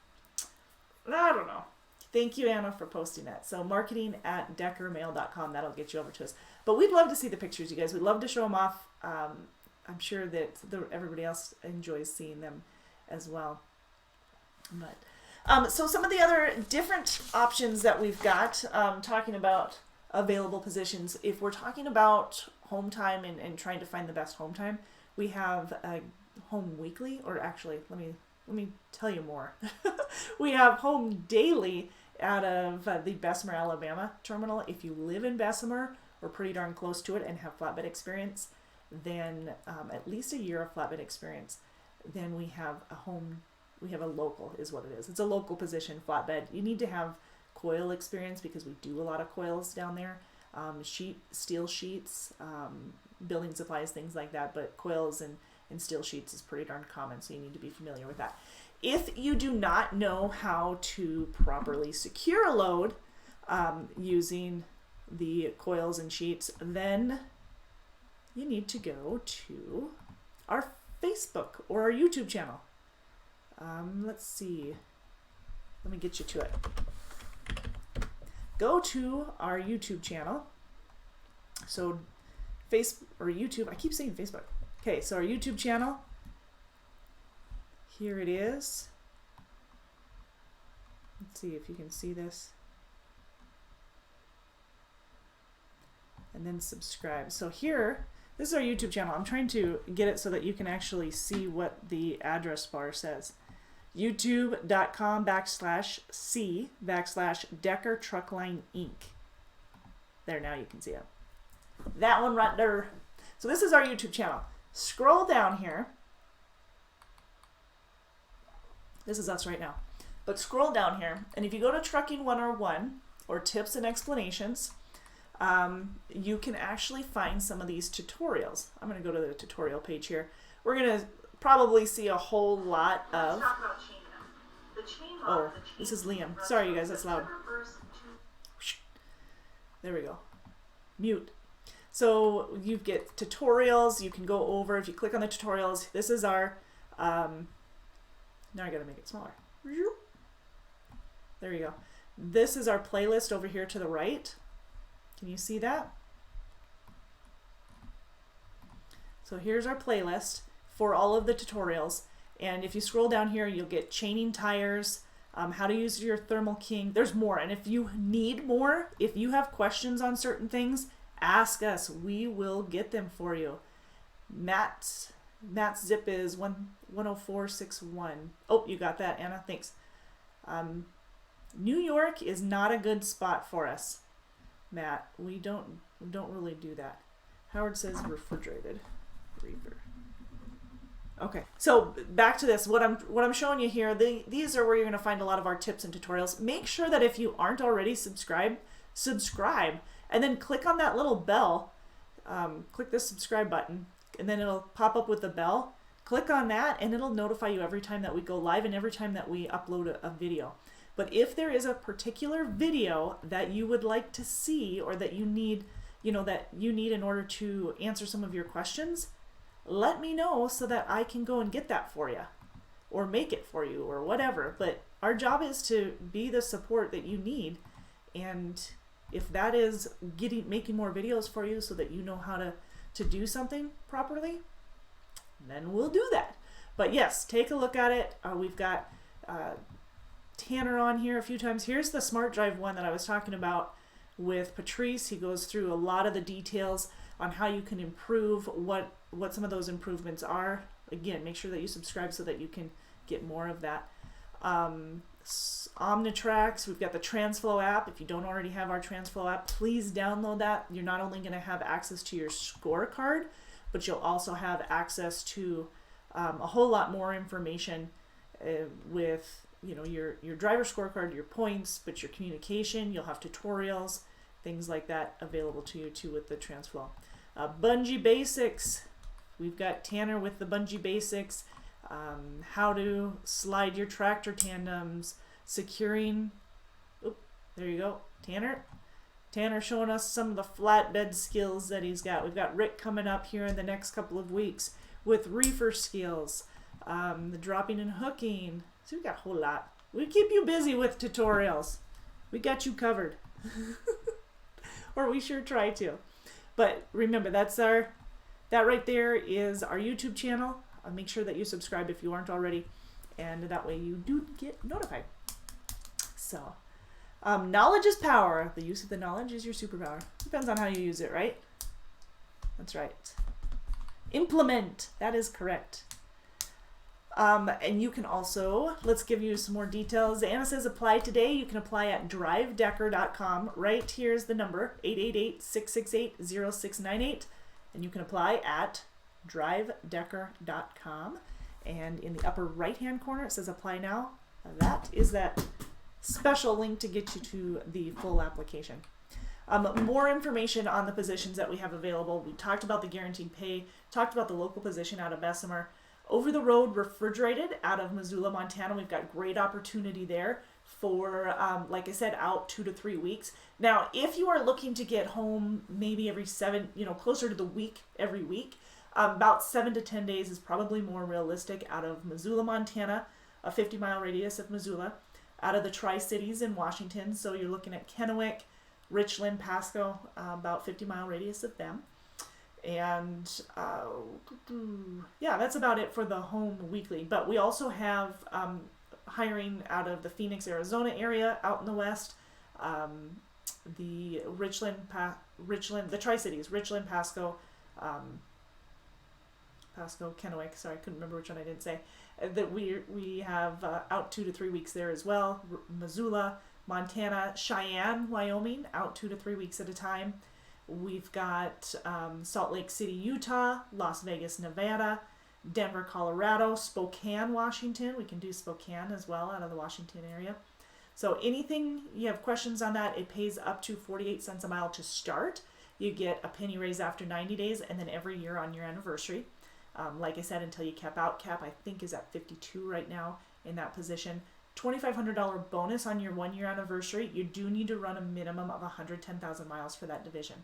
I don't know. Thank you, Anna, for posting that. So marketing@deckermail.com, that'll get you over to us. But we'd love to see the pictures, you guys. We'd love to show them off. I'm sure that everybody else enjoys seeing them as well. But so some of the other different options that we've got, talking about available positions. If we're talking about home time and trying to find the best home time, we have a home weekly, or actually, let me tell you more. We have home daily out of the Bessemer, Alabama terminal. If you live in Bessemer or pretty darn close to it and have flatbed experience, then at least a year of flatbed experience, then we have a local is what it is. It's a local position, flatbed. You need to have coil experience because we do a lot of coils down there. Steel sheets, building supplies, things like that, but coils and steel sheets is pretty darn common, so you need to be familiar with that. If you do not know how to properly secure a load using the coils and sheets, then you need to go to our Facebook or our YouTube channel. Let's see. Let me get you to it. Go to our YouTube channel. So Facebook or YouTube, I keep saying Facebook. Okay, so our YouTube channel. Here it is. Let's see if you can see this. And then subscribe. So here, this is our YouTube channel. I'm trying to get it so that you can actually see what the address bar says. youtube.com/c/Decker Truckline Inc. There, now you can see it. That one right there. So this is our YouTube channel. Scroll down here. This is us right now. But scroll down here, and if you go to Trucking 101 or Tips and Explanations, you can actually find some of these tutorials. I'm going to go to the tutorial page here. We're going to probably see a whole lot of... Oh, this is Liam. Sorry, you guys, that's loud. There we go. Mute. So you get tutorials. You can go over. If you click on the tutorials, this is our... now I got to make it smaller. There you go. This is our playlist over here to the right. Can you see that? So here's our playlist for all of the tutorials. And if you scroll down here, you'll get chaining tires, how to use your Thermal King. There's more. And if you need more, if you have questions on certain things, ask us. We will get them for you. Matt's zip is 10461. Oh, you got that, Anna. Thanks. New York is not a good spot for us, Matt. We don't really do that. Howard says refrigerated. Reaper. Okay, so back to this. What I'm showing you here, these are where you're going to find a lot of our tips and tutorials. Make sure that if you aren't already subscribed subscribe, and then click on that little bell. Click this subscribe button, and then it'll pop up with the bell. Click on that, and it'll notify you every time that we go live and every time that we upload a video. But if there is a particular video that you would like to see, or that you need, that you need in order to answer some of your questions, let me know so that I can go and get that for you, or make it for you, or whatever. But our job is to be the support that you need, and if that is making more videos for you so that you know how to do something properly, then we'll do that. But yes, take a look at it. We've got Tanner on here a few times. Here's the Smart Drive one that I was talking about with Patrice. He goes through a lot of the details on how you can improve, what some of those improvements are. Again, make sure that you subscribe so that you can get more of that. Omnitrax, we've got the TransFlow app. If you don't already have our TransFlow app, please download that. You're not only going to have access to your scorecard, but you'll also have access to a whole lot more information with your driver scorecard, your points, but your communication. You'll have tutorials, things like that available to you too with the TransFlow. Bungee Basics, we've got Tanner with the Bungee Basics. How to slide your tractor tandems, securing, there you go, Tanner showing us some of the flatbed skills that he's got. We've got Rick coming up here in the next couple of weeks with reefer skills, the dropping and hooking. So we've got a whole lot. We keep you busy with tutorials. We got you covered. Or we sure try to. But remember, that right there is our YouTube channel. Make sure that you subscribe if you aren't already, and that way you do get notified. So, knowledge is power. The use of the knowledge is your superpower. Depends on how you use it, right? That's right. Implement. That is correct. And you can also, let's give you some more details. Anna says apply today. You can apply at drivedecker.com. Right here's the number, 888-668-0698. And you can apply at drivedecker.com, and in the upper right hand corner it says apply now. That is that special link to get you to the full application. More information on the positions that we have available. We talked about the guaranteed pay, talked about the local position out of Bessemer. Over the road refrigerated out of Missoula, Montana. We've got great opportunity there for, like I said, out 2 to 3 weeks. Now, if you are looking to get home maybe every closer to the week, every week, about 7 to 10 days is probably more realistic out of Missoula, Montana, a 50-mile radius of Missoula, out of the Tri-Cities in Washington. So you're looking at Kennewick, Richland, Pasco, about 50-mile radius of them. And yeah, that's about it for the home weekly. But we also have hiring out of the Phoenix, Arizona area out in the west, the Richland, the Tri-Cities, Richland, Pasco, Kennewick, sorry, I couldn't remember which one I didn't say, that we have out 2 to 3 weeks there as well. Missoula, Montana, Cheyenne, Wyoming, out 2 to 3 weeks at a time. We've got Salt Lake City, Utah, Las Vegas, Nevada, Denver, Colorado, Spokane, Washington. We can do Spokane as well out of the Washington area. So anything you have questions on that, it pays up to 48 cents a mile to start. You get a penny raise after 90 days, and then every year on your anniversary. Like I said, until you cap out. Cap, I think, is at 52 right now in that position. $2,500 bonus on your 1 year anniversary. You do need to run a minimum of 110,000 miles for that division.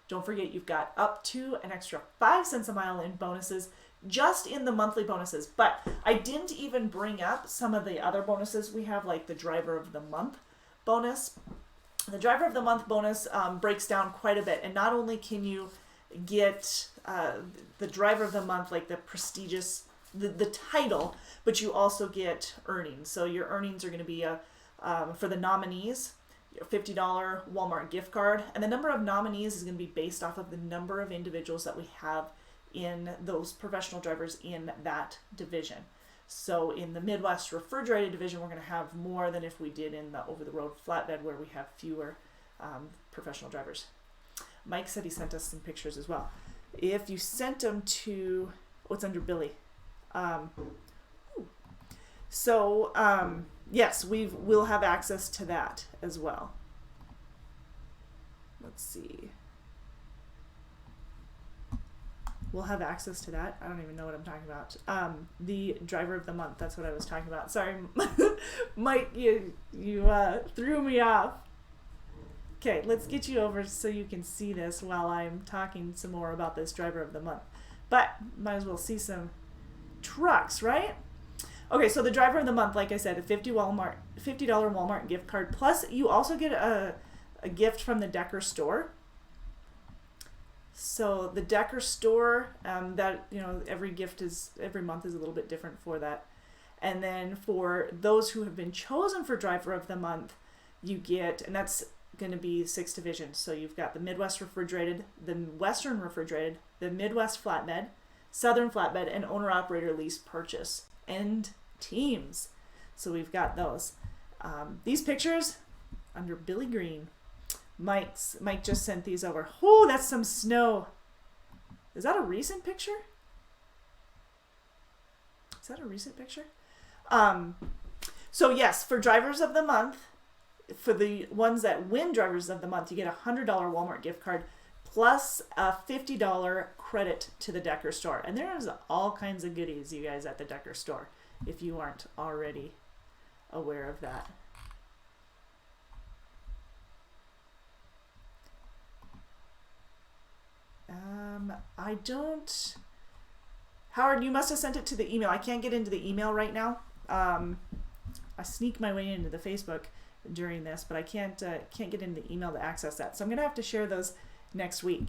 Don't forget, you've got up to an extra 5 cents a mile in bonuses just in the monthly bonuses. But I didn't even bring up some of the other bonuses we have, like the Driver of the Month bonus. The Driver of the Month bonus breaks down quite a bit. And not only can you get the Driver of the Month, like the prestigious, the title, but you also get earnings. So your earnings are going to be for the nominees, a $50 Walmart gift card. And the number of nominees is going to be based off of the number of individuals that we have in those professional drivers in that division. So in the Midwest refrigerated division, we're going to have more than if we did in the over-the-road flatbed, where we have fewer professional drivers. Mike said he sent us some pictures as well. If you sent them to, what's under Billy? Yes, we'll have access to that as well. let's see. We'll have access to that. I don't even know what I'm talking about. The driver of the month. That's what I was talking about. Sorry, Mike, you threw me off. Okay, let's get you over so you can see this while I'm talking some more about this driver of the month. But might as well see some trucks, right? Okay, so the driver of the month, like I said, a $50 Walmart gift card. Plus, you also get a gift from the Decker store. So the Decker store, that, you know, every month is a little bit different for that. And then for those who have been chosen for driver of the month, you get, and that's going to be 6 divisions. So you've got the Midwest refrigerated, the Western refrigerated, the Midwest flatbed, Southern flatbed, and owner-operator lease purchase, and teams. So we've got those. These pictures under Billy Green. Mike just sent these over. Oh, that's some snow. Is that a recent picture? So yes, for drivers of the month, for the ones that win drivers of the month, you get a $100 Walmart gift card plus a $50 credit to the Decker store. And there's all kinds of goodies, you guys, at the Decker store, if you aren't already aware of that. I don't... Howard, you must have sent it to the email. I can't get into the email right now. I sneak my way into the Facebook during this, but I can't get into the email to access that. So I'm going to have to share those next week.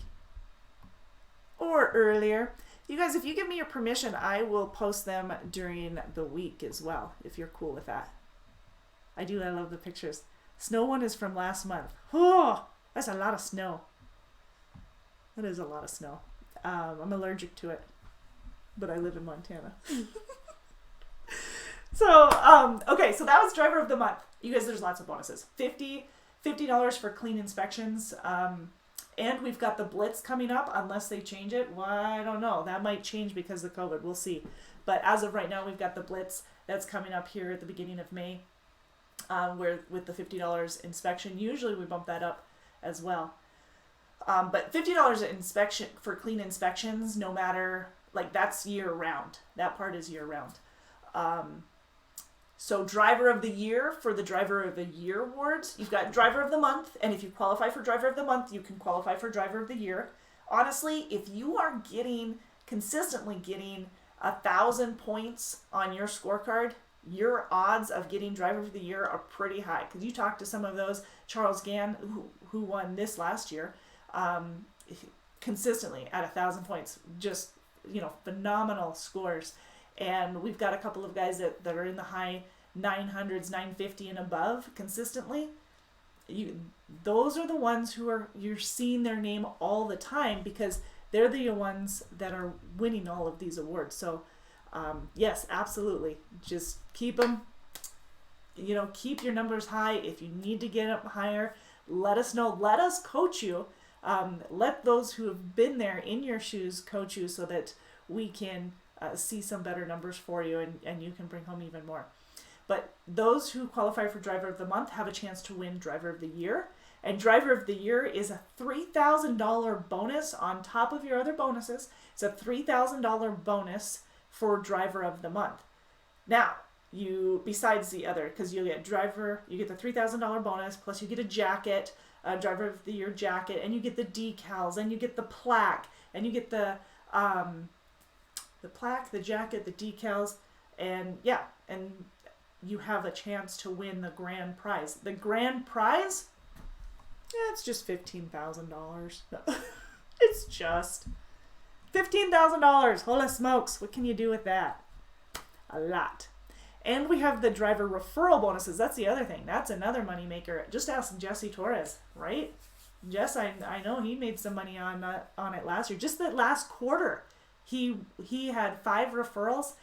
Or earlier. You guys, if you give me your permission, I will post them during the week as well, if you're cool with that. I love the pictures. Snow one is from last month. Oh, that's a lot of snow. That is a lot of snow. I'm allergic to it, but I live in Montana. So, okay, so that was driver of the month. You guys, there's lots of bonuses. $50 for clean inspections. And we've got the Blitz coming up, unless they change it. Well, I don't know. That might change because of COVID. We'll see. But as of right now, we've got the Blitz that's coming up here at the beginning of May, where with the $50 inspection. Usually we bump that up as well. But $50 inspection for clean inspections, no matter, like, that's year round. That part is year round. So driver of the year, for the driver of the year awards, you've got driver of the month. And if you qualify for driver of the month, you can qualify for driver of the year. Honestly, if you are consistently getting 1,000 points on your scorecard, your odds of getting driver of the year are pretty high. Because you talk to some of those, Charles Gann, who won this last year, consistently at 1,000 points, just, you know, phenomenal scores. And we've got a couple of guys that are in the high 900s, 950 and above consistently. Those are the ones you're seeing their name all the time, because they're the ones that are winning all of these awards. So yes, absolutely, just keep them, keep your numbers high. If you need to get them higher, let us know. Let us coach you. Let those who have been there in your shoes coach you, so that we can see some better numbers for you, and you can bring home even more. But those who qualify for Driver of the Month have a chance to win Driver of the Year. And Driver of the Year is a $3,000 bonus on top of your other bonuses. It's a $3,000 bonus for Driver of the Month. Now, besides the other, because you get the $3,000 bonus, plus you get a jacket, a Driver of the Year jacket, and you get the decals, and you get the plaque, and you get the plaque, the jacket, the decals, and you have a chance to win the grand prize. The grand prize, it's just $15,000. It's just $15,000. Holy smokes, what can you do with that? A lot. And we have the driver referral bonuses. That's the other thing. That's another money maker. Just ask Jesse Torres, right? Jess, I know he made some money on it last year. Just that last quarter, he had 5 referrals,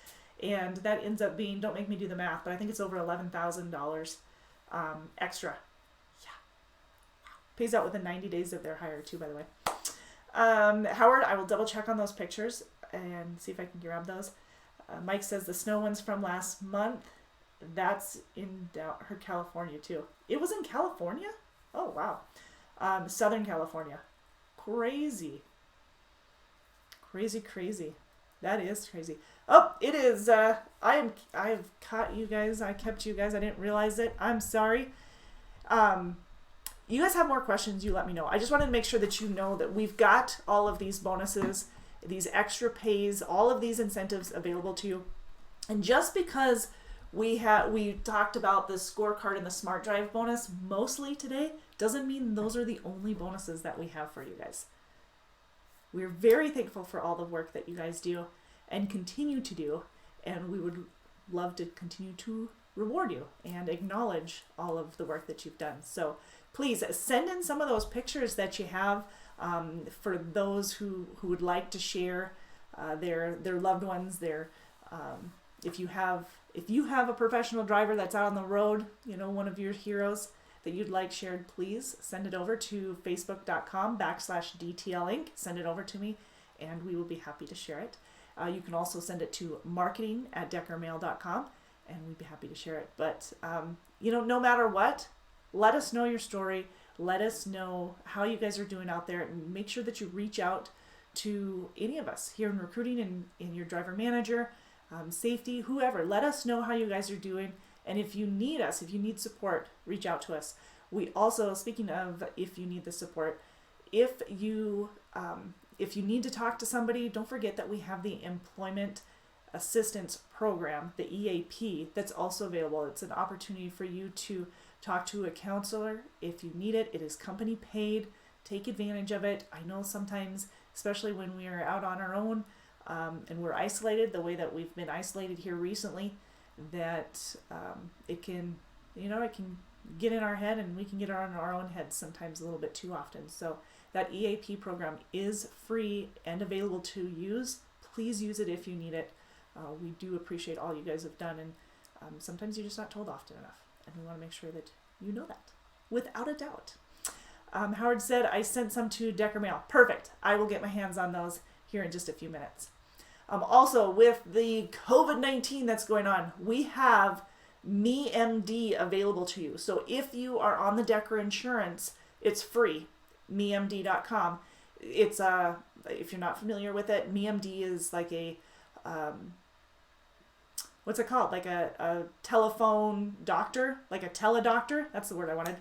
and that ends up being, don't make me do the math, but I think it's over $11,000 extra. Yeah. Pays out within 90 days of their hire too, by the way. Howard, I will double check on those pictures and see if I can grab those. Mike says the snow one's from last month. That's in California too. It was in California? Oh, wow. Southern California. Crazy. Crazy. That is crazy. Oh, it is. I've caught you guys. I kept you guys. I didn't realize it. I'm sorry. You guys have more questions, you let me know. I just wanted to make sure that you know that we've got all of these bonuses, these extra pays, all of these incentives available to you. And just because we talked about the scorecard and the Smart Drive bonus mostly today, doesn't mean those are the only bonuses that we have for you guys. We're very thankful for all the work that you guys do and continue to do, and we would love to continue to reward you and acknowledge all of the work that you've done. So please send in some of those pictures that you have for those who would like to share their loved ones. If you have a professional driver that's out on the road, one of your heroes that you'd like shared, please send it over to facebook.com/DTL Inc. Send it over to me and we will be happy to share it. You can also send it to marketing@deckermail.com and we'd be happy to share it. But, no matter what, let us know your story. Let us know how you guys are doing out there, and make sure that you reach out to any of us here in recruiting and in your driver manager, safety, whoever. Let us know how you guys are doing. And if you need us, if you need support, reach out to us. We also, speaking of if you need the support, if you need to talk to somebody, don't forget that we have the Employment Assistance Program, the EAP, that's also available. It's an opportunity for you to talk to a counselor if you need it. It is company paid. Take advantage of it. I know sometimes, especially when we are out on our own and we're isolated, the way that we've been isolated here recently, that it can get in our head, and we can get on our own heads sometimes a little bit too often. So that EAP program is free and available to use. Please use it if you need it. We do appreciate all you guys have done, and sometimes you're just not told often enough, and we want to make sure that you know that, without a doubt. Howard said, I sent some to Decker Mail. Perfect. I will get my hands on those here in just a few minutes. Also, with the COVID-19 that's going on, we have MeMD available to you. So if you are on the Decker insurance, it's free. MeMD.com. It's if you're not familiar with it, MeMD is like a what's it called? Like a telephone doctor, like a teledoctor. That's the word I wanted.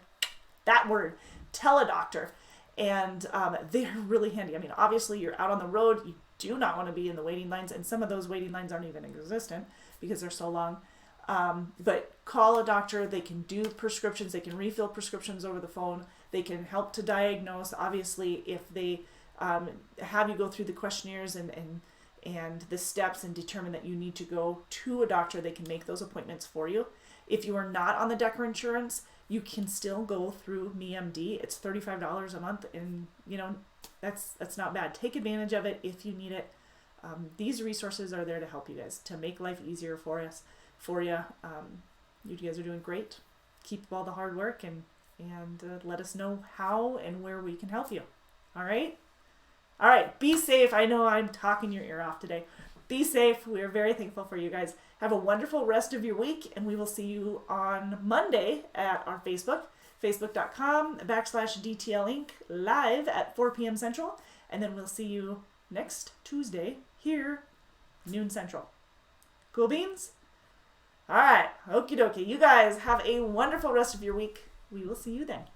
That word, teledoctor. And they're really handy. I mean, obviously you're out on the road. You do not want to be in the waiting lines, and some of those waiting lines aren't even existent because they're so long. But call a doctor. They can do prescriptions. They can refill prescriptions over the phone. They can help to diagnose. Obviously, if they have you go through the questionnaires and the steps and determine that you need to go to a doctor, they can make those appointments for you. If you are not on the Decker insurance, you can still go through MeMD. It's $35 a month, and that's not bad. Take advantage of it if you need it. These resources are there to help you guys, to make life easier for us. For you. You guys are doing great. Keep up all the hard work and let us know how and where we can help you. All right? All right. Be safe. I know I'm talking your ear off today. Be safe. We are very thankful for you guys. Have a wonderful rest of your week, and we will see you on Monday at our Facebook, facebook.com/DTL Inc. live at 4 p.m. Central. And then we'll see you next Tuesday here, noon Central. Cool beans? All right, okie dokie. You guys have a wonderful rest of your week. We will see you then.